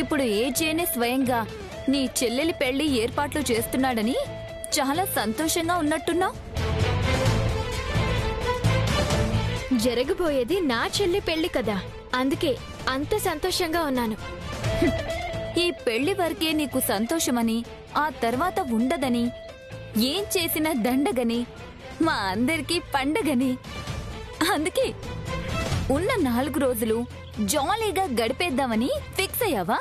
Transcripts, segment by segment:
ఇప్పుడు ఏజేనే స్వయంగా నీ చెల్లెలి పెళ్లి ఏర్పాట్లు చేస్తున్నాడని చాలా సంతోషంగా ఉన్నట్టున్నావు. జరగబోయేది నా చెల్లి పెళ్లి కదా, అందుకే అంత సంతోషంగా ఉన్నాను. ఈ పెళ్లి వరకే నీకు సంతోషమని, ఆ తర్వాత ఉండదని, ఏం చేసినా దండగని, మా అందరికీ పండగని. అందుకే ఉన్న 4 రోజులు జాలీగా గడిపేద్దామని ఫిక్స్ అయ్యావా?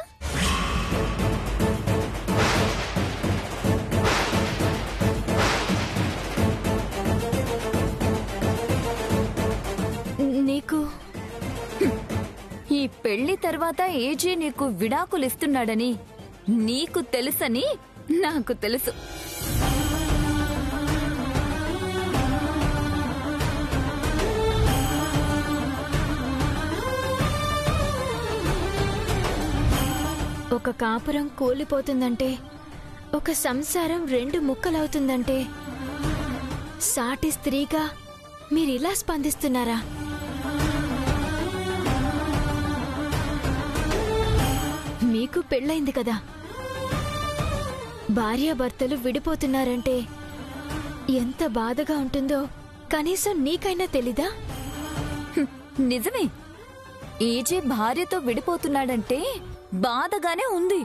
నీకు ఈ పెళ్లి తర్వాత ఏజే నీకు విడాకులిస్తున్నాడని నీకు తెలుసని నాకు తెలుసు. ఒక కాపురం కూలిపోతుందంటే, ఒక సంసారం 2 ముక్కలవుతుందంటే, సాటి స్త్రీగా మీరిలా స్పందిస్తున్నారా? మీకు పెళ్ళైంది కదా, భార్యాభర్తలు విడిపోతున్నారంటే ఎంత బాధగా ఉంటుందో కనీసం నీకైనా తెలీదా? నిజమే, ఏజే భార్యతో విడిపోతున్నాడంటే బాధగానే ఉంది.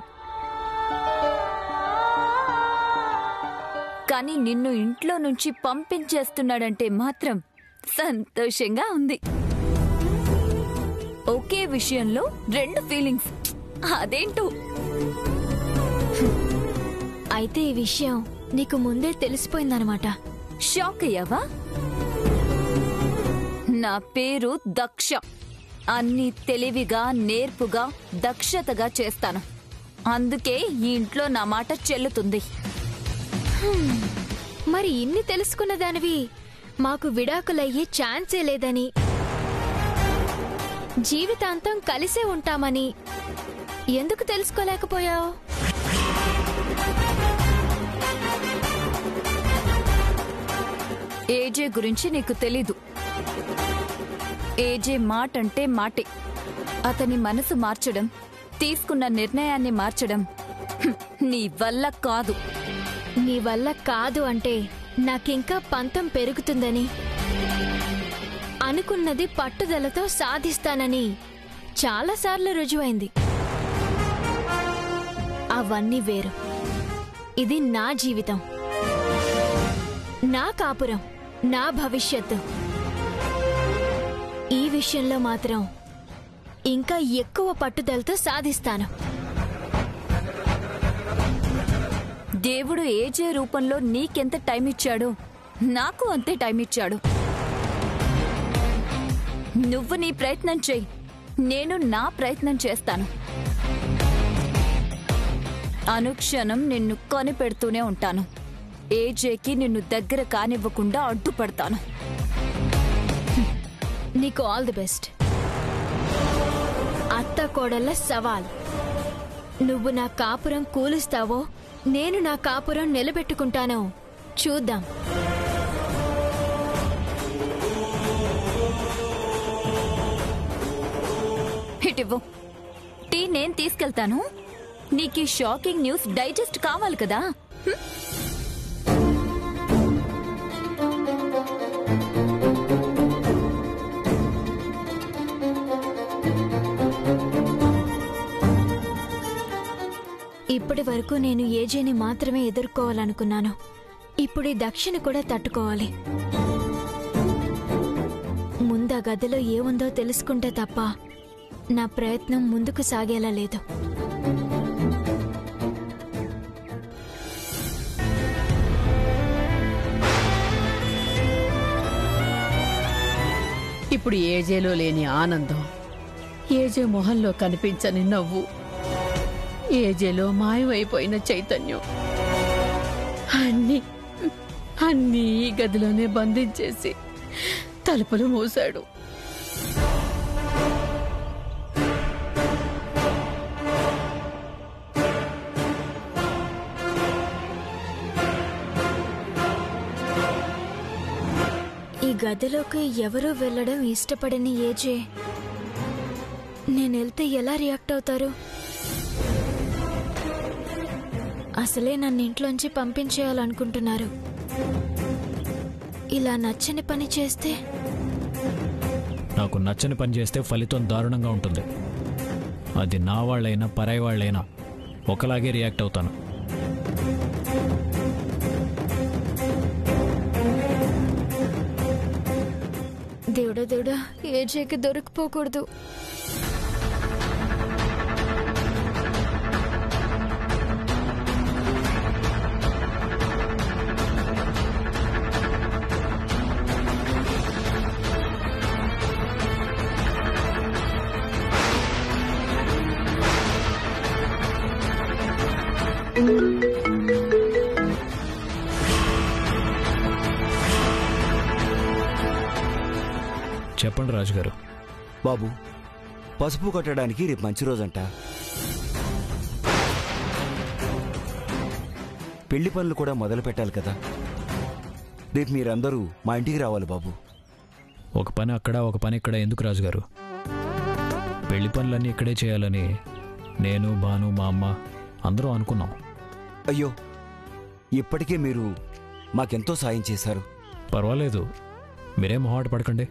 కానీ నిన్ను ఇంట్లో నుంచి పంపించేస్తున్నాడంటే మాత్రం సంతోషంగా ఉంది. ఒకే విషయంలో 2 ఫీలింగ్స్, అదేంటో. అయితే ఈ విషయం నీకు ముందే తెలిసిపోయిందనమాట. షాక్ అయ్యావా? నా పేరు దక్ష. అన్ని తెలివిగా, నేర్పుగా, దక్షతగా చేస్తాను. అందుకే ఈ ఇంట్లో నా మాట చెల్లుతుంది. మరి ఇన్ని తెలుసుకున్న దానివి మాకు విడాకులయ్యే ఛాన్సే లేదని, జీవితాంతం కలిసే ఉంటామని ఎందుకు తెలుసుకోలేకపోయావు? ఏజే గురించి నీకు తెలీదు. ఏజే మాటంటే మాటే. అతని మనసు మార్చడం, తీసుకున్న నిర్ణయాన్ని మార్చడం నీ వల్ల కాదు. నీ వల్ల కాదు అంటే నాకింకా పంతం పెరుగుతుందని, అనుకున్నది పట్టుదలతో సాధిస్తానని చాలాసార్లు రుజువైంది. అవన్నీ వేరు. ఇది నా జీవితం, నా కాపురం, నా భవిష్యత్తు. ఈ విషయంలో మాత్రం ఇంకా ఎక్కువ పట్టుదలతో సాధిస్తాను. దేవుడు ఏజే రూపంలో నీకెంత టైం ఇచ్చాడో నాకు అంతే టైం ఇచ్చాడు. నువ్వు నీ ప్రయత్నం చెయ్యి, నేను నా ప్రయత్నం చేస్తాను. అనుక్షణం నిన్ను కొనిపెడుతూనే ఉంటాను. ఏజేకి నిన్ను దగ్గర కానివ్వకుండా అడ్డుపడతాను. నీకు ఆల్ ది బెస్ట్. అత్త కోడళ్ళ సవాల్. నువ్వు నా కాపురం కూలుస్తావో, నేను నా కాపురం నిలబెట్టుకుంటానో చూద్దాం. ఇటివ్వు. టీ నేను తీసుకెళ్తాను. నీకీ షాకింగ్ న్యూస్ డైజెస్ట్ కావాలి కదా. ఇప్పటి వరకు నేను ఏజేని మాత్రమే ఎదుర్కోవాలనుకున్నాను. ఇప్పుడు ఈ దక్షిణ కూడా తట్టుకోవాలి. ముందా గదిలో ఏముందో తెలుసుకుంటే తప్ప నా ప్రయత్నం ముందుకు సాగేలా లేదు. ఇప్పుడు ఏజేలో లేని ఆనందం, ఏజే మొహంలో కనిపించని నవ్వు, ఏజేలో మాయమైపోయిన చైతన్యం అన్నీ ఈ గదిలోనే బంధించేసి తలుపులు మూశాడు. ఈ గదిలోకి ఎవరూ వెళ్ళడం ఇష్టపడని ఏజే నేనెళ్తే ఎలా రియాక్ట్ అవుతారు? అసలే నన్ను ఇంట్లోంచి పంపించేయాలనుకుంటున్నారు. ఇలా నచ్చని పని చేస్తే? నాకు నచ్చని పని చేస్తే ఫలితం దారుణంగా ఉంటుంది. అది నా వాళ్ళైనా పరాయి వాళ్ళైనా ఒకలాగే రియాక్ట్ అవుతాను. దేవుడా దేవుడా, ఏజేకి దొరికిపోకూడదు. చెప్పండి రాజుగారు. బాబు, పసుపు కొట్టడానికి రేపు మంచి రోజంట. పెళ్లి పనులు కూడా మొదలు పెట్టాలి కదా. రేపు మీరందరూ మా ఇంటికి రావాలి బాబు. ఒక పని అక్కడ ఒక పని ఇక్కడ ఎందుకు రాజుగారు? పెళ్లి పనులన్నీ ఇక్కడే చేయాలని నేను, భాను, మా అమ్మ అందరూ అనుకున్నాం. అయ్యో, ఇప్పటికే మీరు మాకెంతో సాయం చేశారు. పర్వాలేదు, మీరేం మొహాట పడకండి.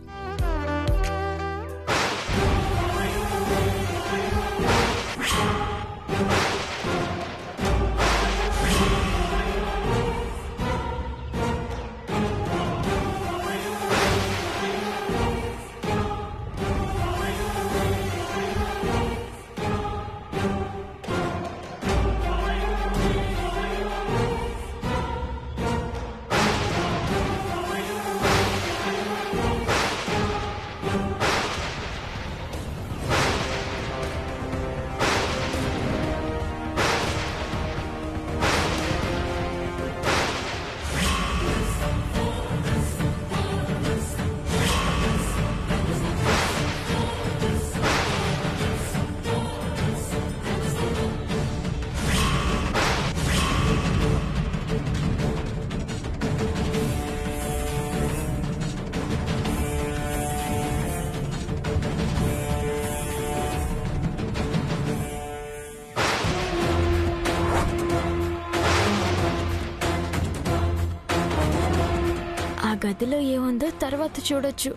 గదిలో ఏముందో తర్వాత చూడొచ్చు.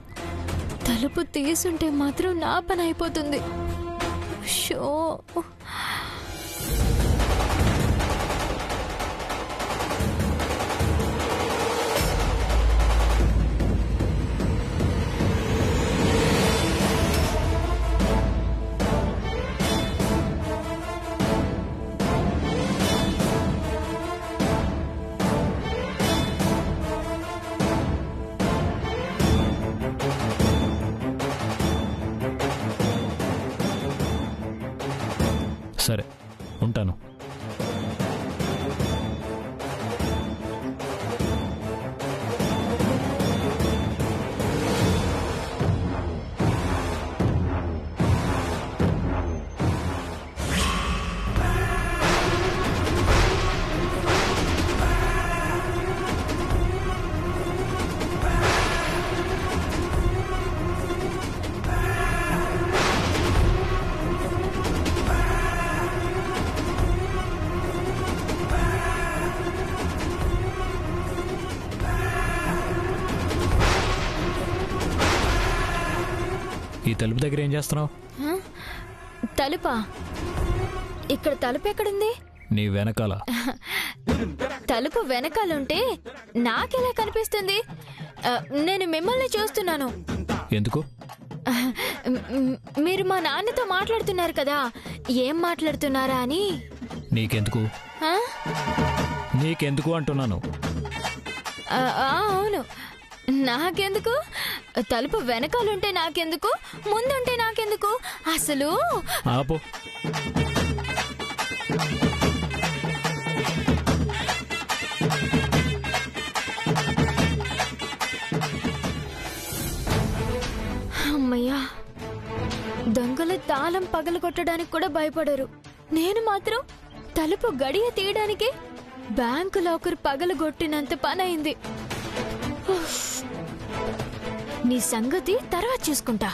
తలుపు తీసుంటే మాత్రం నా పని అయిపోతుంది. షో, సరే, ఉంటాను. ఈ తలుపు దగ్గర ఏం చేస్తున్నావు? తలుపా? ఇక్కడ తలుపు ఎక్కడుంది? నీ వెనకాల. తలుపు వెనకాలంటే నాకెలా కనిపిస్తుంది? నేను మిమ్మల్ని చూస్తున్నాను. ఎందుకు? మీరు మా నాన్నతో మాట్లాడుతున్నారు కదా, ఏం మాట్లాడుతున్నారా అని. నీకెందుకు? నీకెందుకు అంటున్నాను. అవును, నాకెందుకు? తలుపు వెనకాలంటే నాకెందుకు, ముందుంటే నాకెందుకు? అసలు ఆపు. అమ్మయ్యా, దొంగలు తాళం పగలగొట్టడానికి కూడా భయపడరు. నేను మాత్రం తలుపు గడియ తీయడానికి బ్యాంకు లాకర్ పగలగొట్టినంత పనైంది. నీ సంగతి తర్వాత చూసుకుంటా.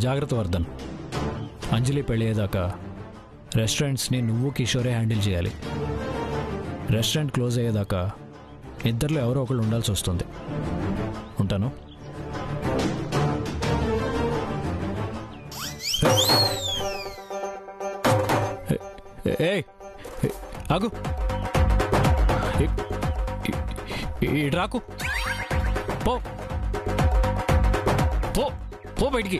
జాగ్రత్త వర్ధన్. అంజలి పెళ్ళయ్యేదాకా రెస్టారెంట్స్ని నువ్వు కిషోరే హ్యాండిల్ చేయాలి. రెస్టారెంట్ క్లోజ్ అయ్యేదాకా ఇద్దరిలో ఎవరో ఒకళ్ళు ఉండాల్సి వస్తుంది. ఉంటాను. ఏయ్ ఆగు, ఇటు రాకు, పో పో పో బయటికి,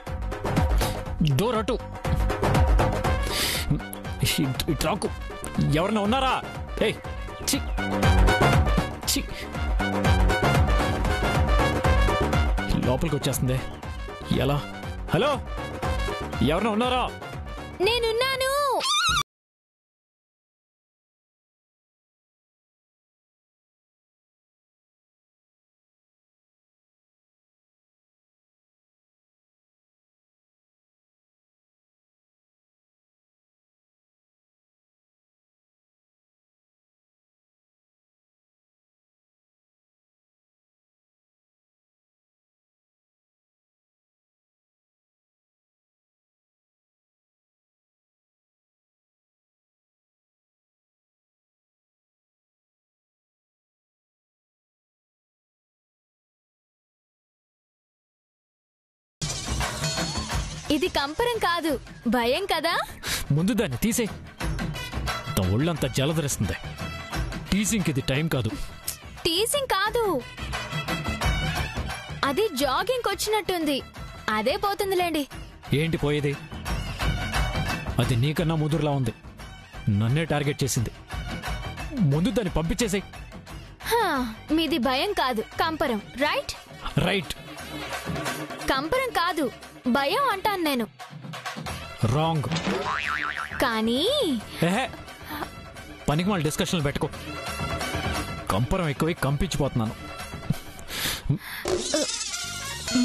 డోర్ అటు, ఇటు రాకు. ఎవరన్నా ఉన్నారా? ఏయ్ చి చి, లోపలికి వచ్చేస్తుంది. ఎలా? హలో, ఎవరన్నా ఉన్నారా? నేనున్నాను. ఇది కంపరం కాదు, భయం కదా. ముందు దాన్ని తీసే. ఒళ్ళంతా జలధరిస్తుంది. టీజింగ్ ఇది టైం కాదు. టీజింగ్ కాదు, అది జాగింగ్ వచ్చినట్టుంది. అదే పోతుందిలేండి. ఏంటి పోయేది? అది నీకన్నా ముదురులా ఉంది. నన్నే టార్గెట్ చేసింది. ముందు దాన్ని పంపించేసాయి. మీది భయం కాదు, కంపరం. Right right. కంపరం కాదు, భయం అంటాను నేను. రాంగ్. కానీ పనికి మళ్ళీ డిస్కషన్లు పెట్టుకో. కంపరం ఎక్కువై కంపించిపోతున్నాను.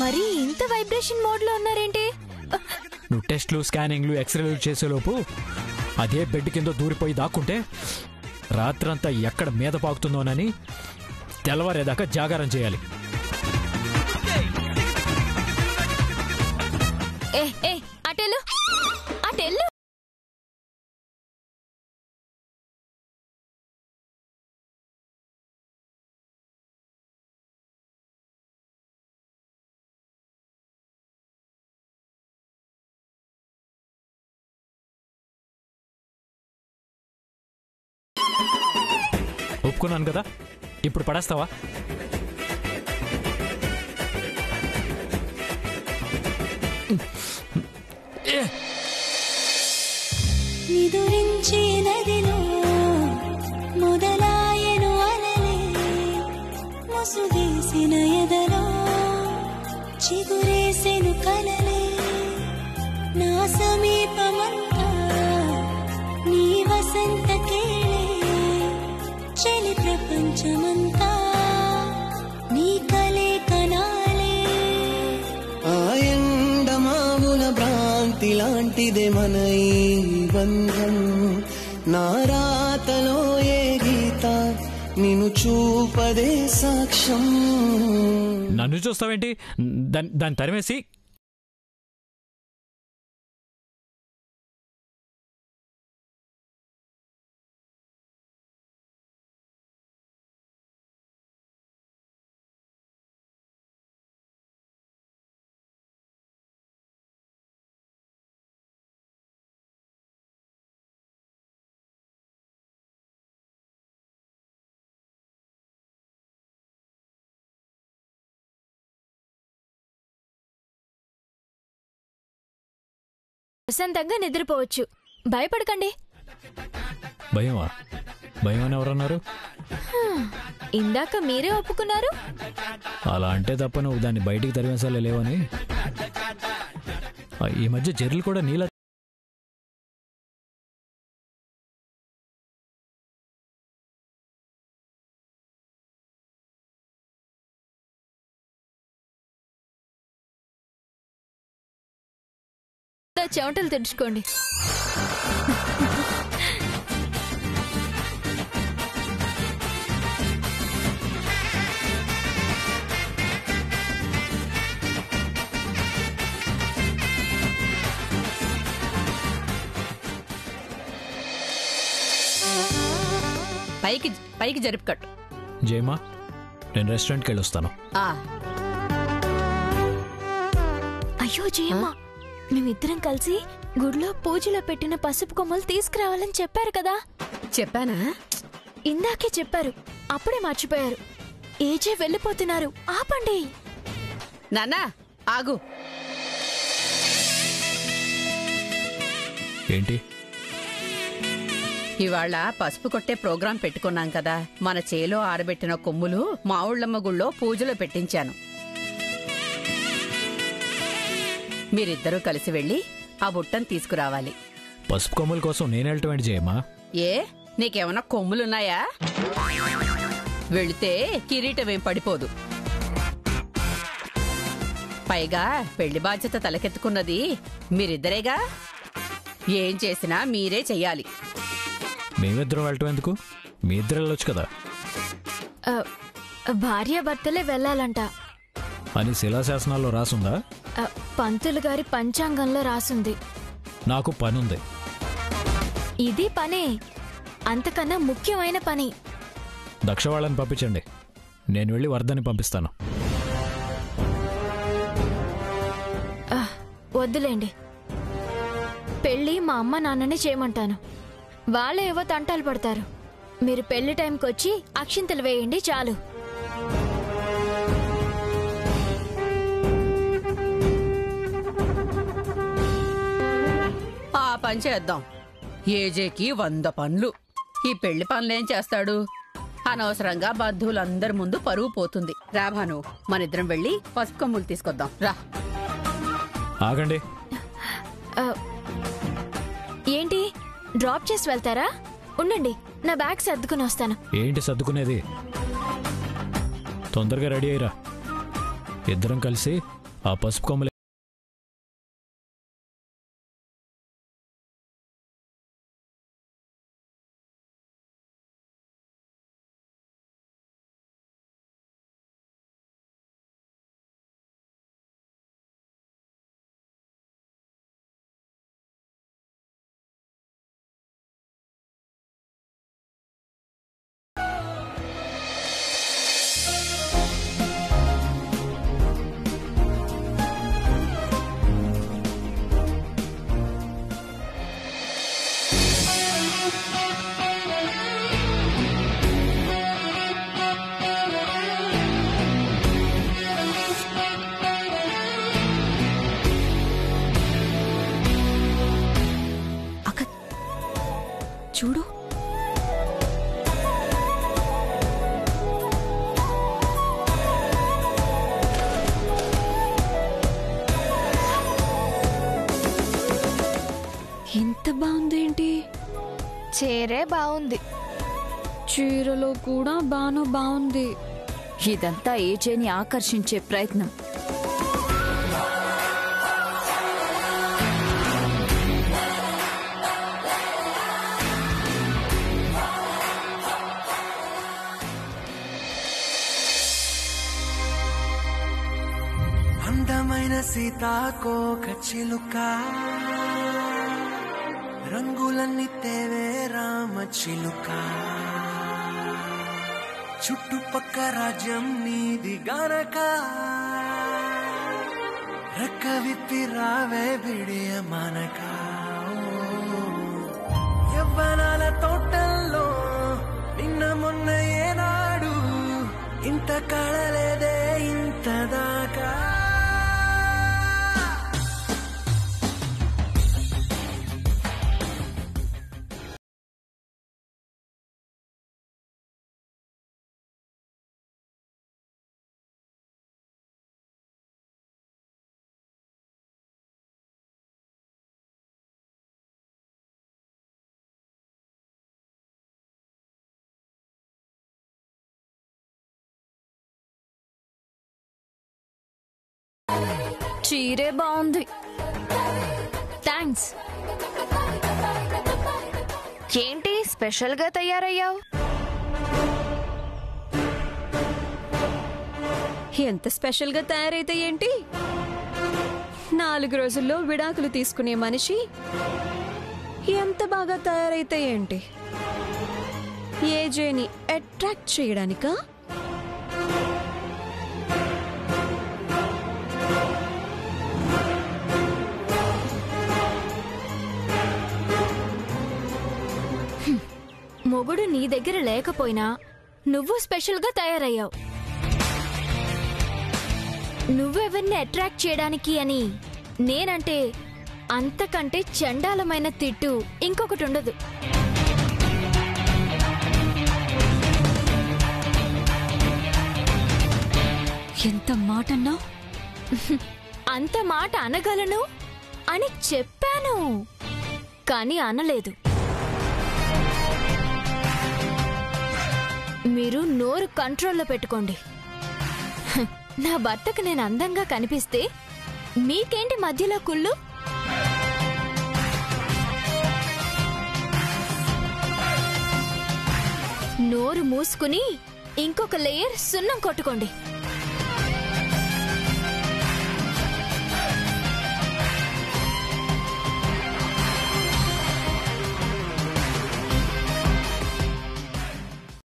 మరి ఇంత వైబ్రేషన్ మోడ్ లో ఉన్నారేంటి? నువ్వు టెస్ట్లు, స్కానింగ్లు, ఎక్స్రేలు చేసేలోపు అదే బెడ్ కింద దూరిపోయి దాక్కుంటే రాత్రంతా ఎక్కడ మీద పాకుతుందోనని తెల్లవారేదాకా జాగారం చేయాలి. అటెల్లు అటెల్లు. ఒప్పుకున్నాను కదా, ఇప్పుడు పడేస్తావా? నిదురించి నదిలో మొదలాయను అలలే, ముసుగేసిన ఎదలో చిగురేసెను కలలే. నా సమీపమంతా నీ వసంత కేళే, చలి ప్రపంచమంతా నీ కలే కనాలే. ఆయండమావుల భ్రాంతి లాంటిదే మన ఈ బంధం. నా రాతలో ఏ గీత నిన్ను చూపదే సాక్ష్యం. నన్ను చూస్తావేంటి? దాన్ని తరిమేసి ప్రశాంతంగా నిద్రపోవచ్చు. భయపడకండి. భయమా? భయం అని ఎవరన్నారు? ఇందాక మీరే ఒప్పుకున్నారు. అలా అంటే తప్ప నువ్వు దాన్ని బయటికి తరిమేసాలే లేవని. ఈ మధ్య జర్లు కూడా నీలా చెమటలు తెచ్చుకోండి. పైకి పైకి జరిపి కట్టు. జయమా, నేను రెస్టారెంట్కి వెళ్ళొస్తాను. అయ్యో జయమ్మ, మేమిద్దరం కలిసి గుడిలో పూజలో పెట్టిన పసుపు కొమ్మలు తీసుకురావాలని చెప్పారు కదా. చెప్పానా? ఇందాకే చెప్పారు, అప్పుడే మర్చిపోయారు. ఏజే వెళ్ళిపోతున్నారు, ఆపండి. నాన్నా ఆగు. ఏంటి? ఇవాళ పసుపు కొట్టే ప్రోగ్రాం పెట్టుకున్నాం కదా, మన చేలో ఆరబెట్టిన కొమ్ములు మా ఊళ్ళమ్మ గుళ్ళో పూజలో పెట్టించాను. మీరిద్దరూ కలిసి వెళ్ళి ఆ బుట్టను తీసుకురావాలి. పసుపు కొమ్ముల కోసం నేను వెళ్ళటం జయమా? ఏ, నీకేమన్నా కొమ్ములున్నాయా? వెళితే కిరీటమేం పడిపోదు. పైగా పెళ్లి బాధ్యత తలకెత్తుకున్నది మీరిద్దరేగా. ఏం చేసినా మీరే చెయ్యాలి. మేమిద్దరం వెళ్ళటం ఎందుకు? మీ ఇద్దరు వెళ్ళొచ్చు కదా భార్యాభర్తలే వెళ్ళాలంట అని శిలాశాసనాల్లో రాసుందా? పంతులు గారి పంచాంగంలో రాసుంది. నాకు పనుంది. ఇది పనే, అంతకన్నా ముఖ్యమైన పని. దక్ష వాళ్ళని పంపించండి, నేను వెళ్ళి వర్ధని పంపిస్తాను. వద్దులేండి, పెళ్ళి మా అమ్మ నాన్నని చేయమంటాను. వాళ్ళే ఏవో తంటాలు పడతారు. మీరు పెళ్లి టైంకి వచ్చి అక్షింతలు వేయండి చాలు. ఆ పని చేద్దాం. ఏజేకి 100 పనులు. ఈ పెళ్లి పనులేం చేస్తాడు? అనవసరంగా బంధువులందరి ముందు పరువు పోతుంది. రా భాను, మనిద్దరం వెళ్ళి పసుపు కొమ్ములు తీసుకొద్దాం. రా. ఆగండి. ఏంటి, డ్రాప్ చేసి వెళ్తారా? ఉండండి, నా బ్యాగ్ సర్దుకుని వస్తాను. ఏంటి సర్దుకునేది? తొందరగా రెడీ అయ్యిరా. ఇద్దరం కలిసి ఆ పసుపు కొమ్మలు చూడు. ఎంత బాగుందేంటి? చీరే బాగుంది, చీరలో కూడా బాగుంది. ఇదంతా ఏజేని ఆకర్షించే ప్రయత్నం. అందమైన సీతాకోక చిలుక, రంగులన్నీ తేవే రామ చిలుక, చుట్టుపక్క రాజ్యం నీది గనక, రెక్క విప్పి రావే బిడియ మనక. యవ్వనాల తోటల్లో నిన్న మొన్న ఏనాడు ఇంత కళలేదే ఇంత దాకా. చీరే బాగుంది. థ్యాంక్స్. ఏంటి స్పెషల్ గా తయారయ్యావు? ఎంత స్పెషల్ గా తయారైతే ఏంటి? 4 రోజుల్లో విడాకులు తీసుకునే మనిషి ఎంత బాగా తయారైతే ఏంటి? ఏజేని అట్రాక్ట్ చేయడానికా? మొగుడు నీ దగ్గర లేకపోయినా నువ్వు స్పెషల్గా తయారయ్యావు. నువ్వెవరిని అట్రాక్ట్ చేయడానికి అని నేనంటే అంతకంటే చండాలమైన తిట్టు ఇంకొకటి ఉండదు. ఎంత మాటన్నా? అంత మాట అనగలను అని చెప్పాను, కానీ అనలేదు. మీరు నోరు కంట్రోల్లో పెట్టుకోండి. నా భర్తకు నేను అందంగా కనిపిస్తే మీకేంటి మధ్యలో కుళ్ళు? నోరు మూసుకుని ఇంకొక లేయర్ సున్నం కొట్టుకోండి.